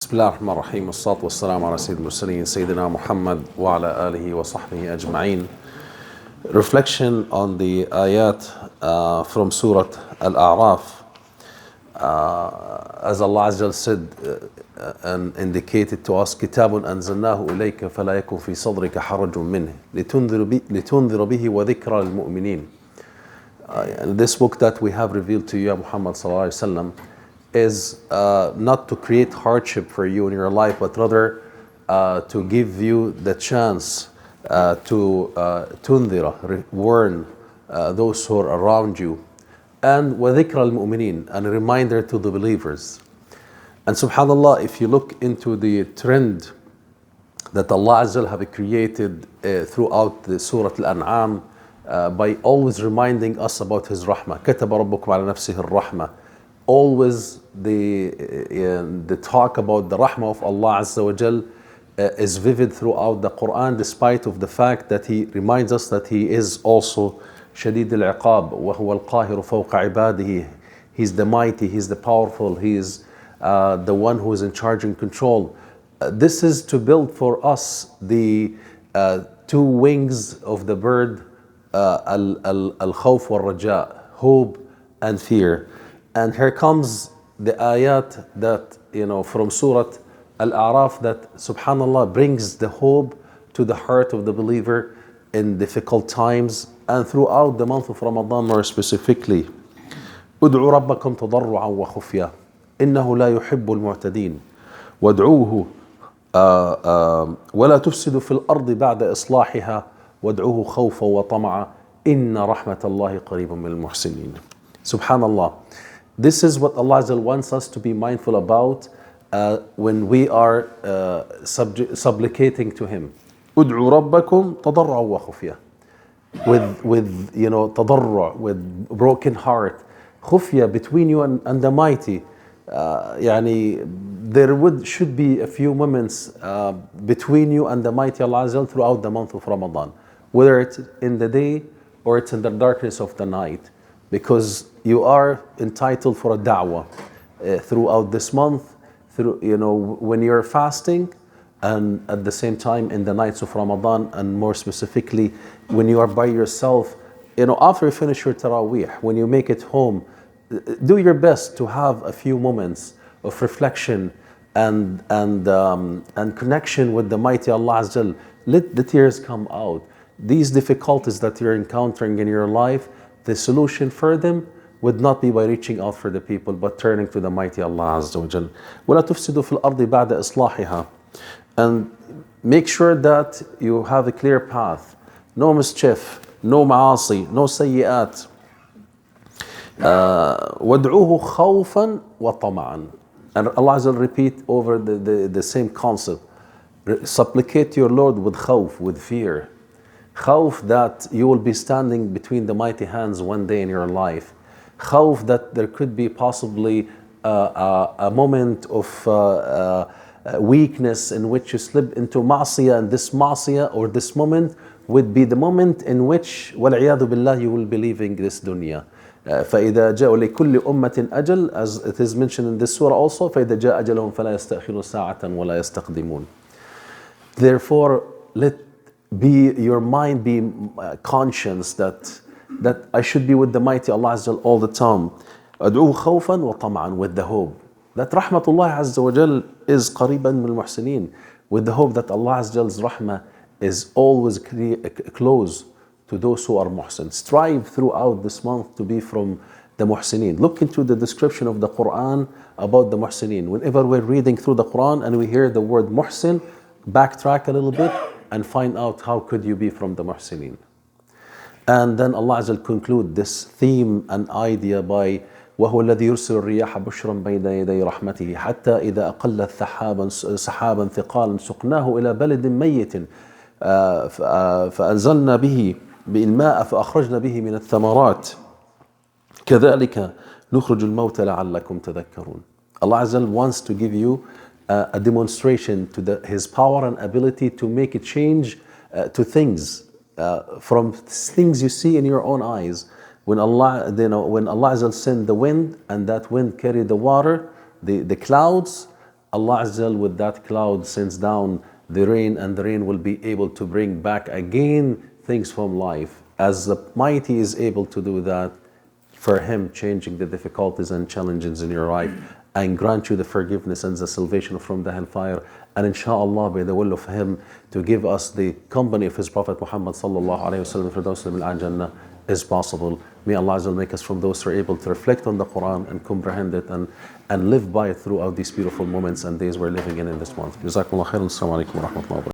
بسم الله الرحمن الرحيم والصلاة والسلام على سيد المرسلين سيدنا محمد وعلى آله وصحبه أجمعين. Reflection on the ayat from Surah Al-A'raf. As Allah Azza wa said and indicated to us, كتاب أنزلناه إليك فلا يكن في صدرك حرج منه لتنذر به وذكرى للمؤمنين. This book that we have revealed to you, Muhammad sallallahu alaihi wasallam, is not to create hardship for you in your life, but rather to give you the chance to tunzira, warn those who are around you, and وذكرى المؤمنين, and a reminder to the believers. And subhanallah, if you look into the trend that Allah Azza wa have created throughout the Surah Al-An'am, by always reminding us about His rahmah. كتب ربكم على نفسه الرحمة. Always the talk about the rahmah of Allah Azza wa Jal is vivid throughout the Quran, despite of the fact that He reminds us that He is also شديد العقاب وهو القاهر فوق عباده. He's the mighty, He's the powerful, He is the one who is in charge and control. This is to build for us the two wings of the bird, al-khawf wal-raja, hope and fear. And here comes the ayat that, from Surah Al-A'raf, that subhanallah brings the hope to the heart of the believer in difficult times and throughout the month of Ramadan more specifically. ادعوا ربكم تضرعا وخفيا إنه لا يحب المعتدين وادعوه ولا تفسدوا في الأرض بعد إصلاحها وادعوه خوفا وطمعا إن رحمة الله قريب من المحسنين. Subhanallah. This is what Allah wants us to be mindful about when we are supplicating to Him. ادعوا ربكم تضرعا وخفيا. With تضرع, with broken heart. خفيا, between you and the mighty. There should be a few moments between you and the mighty Allah Azza throughout the month of Ramadan, whether it's in the day or it's in the darkness of the night, because you are entitled for a da'wah throughout this month, when you're fasting, and at the same time in the nights of Ramadan, and more specifically when you are by yourself, after you finish your Taraweeh, when you make it home, do your best to have a few moments of reflection and connection with the mighty Allah Azza wa Jal. Let the tears come out. These difficulties that you're encountering in your life, the solution for them would not be by reaching out for the people, but turning to the mighty Allah Azza wa Jal. وَلَا تُفْسِدُوا فِي الْأَرْضِ بَعْدَ إِصْلَاحِهَا. And make sure that you have a clear path. No mischief, no ma'asi, no sayyi'at. وَادْعُوهُ خَوْفًا وَطَمَعًا. And Allah Azza wa repeat over the same concept. Supplicate your Lord with khawf, with fear. Khawf that you will be standing between the mighty hands one day in your life. Khawf that there could be possibly a moment of weakness in which you slip into ma'siyah, and this ma'siyah or this moment would be the moment in which وَالْعِيَاذُ بِاللَّهِ you will be leaving this dunya. فإذا جاء لكل أمة أجل, as it is mentioned in this surah also, فإذا جاء أجلهم فلا يستأخرون ساعة ولا يستقدمون. Therefore, let your mind be conscious that I should be with the mighty Allah Azza wa all the time. أدعوه خوفا وطمعا, with the hope that rahmatullah Azza wa Jal is قريبا من المحسنين, with the hope that Allah Azza wa Jal's rahmah is always close to those who are muhsin. Strive throughout this month to be from the muhsinin. Look into the description of the Quran about the muhsinin. Whenever we're reading through the Quran and we hear the word muhsin, backtrack a little bit and find out how could you be from the muhsinin. And then Allah Azza wa conclude this theme and idea by وهو الذي يرسل الرياح بشرا بين يدي رحمته حتى إذا أقلت سحابا ثقالا سقناه إلى بلد ميت فأنزلنا به بالماء فأخرجنا به من الثمرات كذلك نخرج الموتى لعلكم تذكرون. Allah Azza wants to give you a demonstration to His power and ability to make a change to things, from things you see in your own eyes. When Allah Azza sent the wind, and that wind carried the water, the clouds, Allah Azza wa Jal with that cloud sends down the rain, and the rain will be able to bring back again things from life. As the mighty is able to do that, for Him changing the difficulties and challenges in your life and grant you the forgiveness and the salvation from the hellfire, and inshaAllah by the will of Him to give us the company of His Prophet Muhammad sallallahu alayhi wa sallam for those in al-Jannah is possible. May Allah Azza wa Jal make us from those who are able to reflect on the Quran and comprehend it and live by it throughout these beautiful moments and days we're living in this month. Jazakumullah khairan. Assalamu alaikum wa rahmatullahi wa barakatuh.